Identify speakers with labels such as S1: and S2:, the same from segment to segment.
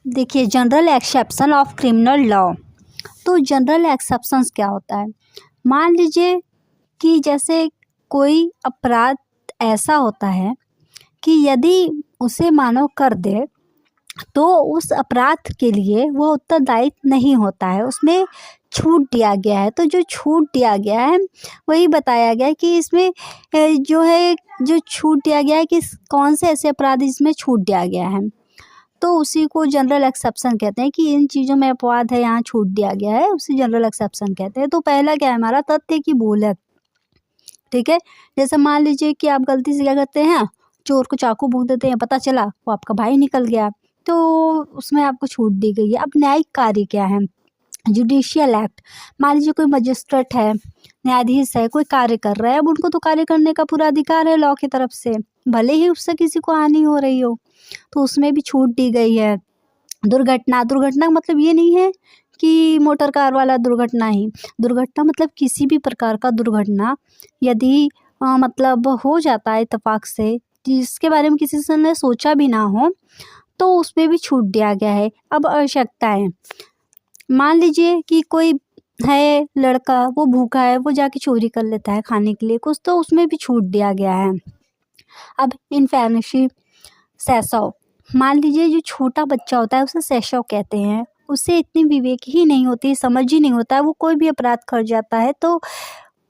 S1: देखिए, general exception of criminal law. तो general exceptions क्या होता है? मान लीजिए कि जैसे कोई अपराध ऐसा होता है कि यदि उसे मानव कर दे तो उस अपराध के लिए वो उत्तरदायी नहीं होता है, उसमें छूट दिया गया है। तो जो छूट दिया गया है वही बताया गया है कि इसमें जो छूट दिया गया है कि कौन से ऐसे अपराध इसमें छूट दिया गया है, तो उसी को जनरल एक्सेप्शन कहते हैं कि इन चीज़ों में अपवाद है, यहाँ छूट दिया गया है, उसे जनरल एक्सेप्शन कहते हैं। तो पहला क्या है हमारा? तथ्य की भूल है। ठीक है, जैसे मान लीजिए कि आप गलती से क्या करते हैं, चोर को चाकू भोंक देते हैं, पता चला वो आपका भाई निकल गया, तो उसमें आपको छूट दी गई है। अब न्यायिक कार्य क्या है? Judicial act. मान लीजिए कोई मजिस्ट्रेट है, न्यायाधीश है, कोई कार्य कर रहा है, अब उनको तो कार्य करने का पूरा अधिकार है लॉ की तरफ से, भले ही उससे किसी को हानि हो रही हो, तो उसमें भी छूट दी गई है। दुर्घटना का मतलब ये नहीं है कि मोटर कार वाला दुर्घटना ही, दुर्घटना मतलब किसी भी प्रकार का दुर्घटना यदि मतलब हो जाता है इत्तेफाक से, जिसके बारे में किसी से ने सोचा भी ना हो, तो उसमें भी छूट दिया गया है। अब आवश्यकताएं, मान लीजिए कि कोई है लड़का, वो भूखा है, वो जाके चोरी कर लेता है खाने के लिए कुछ, तो उसमें भी छूट दिया गया है। अब इनफैनिशी सैसव, मान लीजिए जो छोटा बच्चा होता है उसे सैसव कहते हैं, उसे इतनी विवेक ही नहीं होती, समझ ही नहीं होता है, वो कोई भी अपराध कर जाता है तो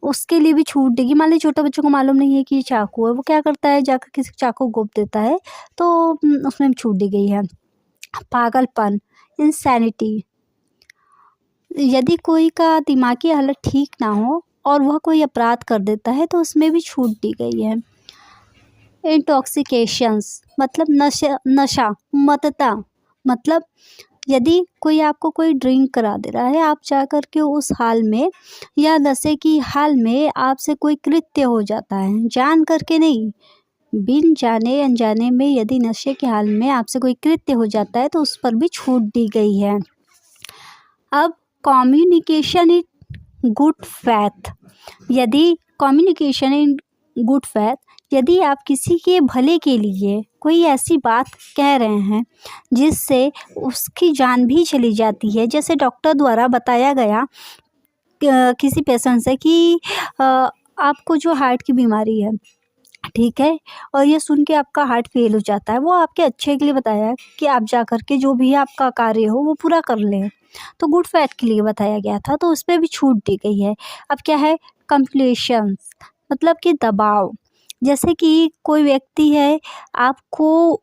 S1: उसके लिए भी छूट देगी। मान लीजिए छोटे बच्चों को मालूम नहीं है कि ये चाकू है, वो क्या करता है, जाकर किसी चाकू को घोंप देता है, तो उसमें भी छूट दी गई है। पागलपन, इंसैनिटी, यदि कोई का दिमागी हालत ठीक ना हो और वह कोई अपराध कर देता है तो उसमें भी छूट दी गई है। इंटॉक्सिकेशंस मतलब नशा, मतता, मतलब यदि कोई आपको कोई ड्रिंक करा दे रहा है, आप जा कर के उस हाल में या नशे की हाल में आपसे कोई कृत्य हो जाता है, जान करके नहीं, बिन जाने अनजाने में यदि नशे के हाल में आपसे कोई कृत्य हो जाता है तो उस पर भी छूट दी गई है। अब कम्युनिकेशन इन गुड फैथ, यदि कम्युनिकेशन इन गुड फैथ, यदि आप किसी के भले के लिए कोई ऐसी बात कह रहे हैं जिससे उसकी जान भी चली जाती है, जैसे डॉक्टर द्वारा बताया गया किसी पेशेंट से कि आपको जो हार्ट की बीमारी है, ठीक है, और ये सुन के आपका हार्ट फेल हो जाता है, वो आपके अच्छे के लिए बताया है कि आप जा कर के जो भी आपका कार्य हो वो पूरा कर लें, तो गुड फैट के लिए बताया गया था, तो उस पर भी छूट दी गई है। अब क्या है? कंप्लेशंस, मतलब कि दबाव, जैसे कि कोई व्यक्ति है, आपको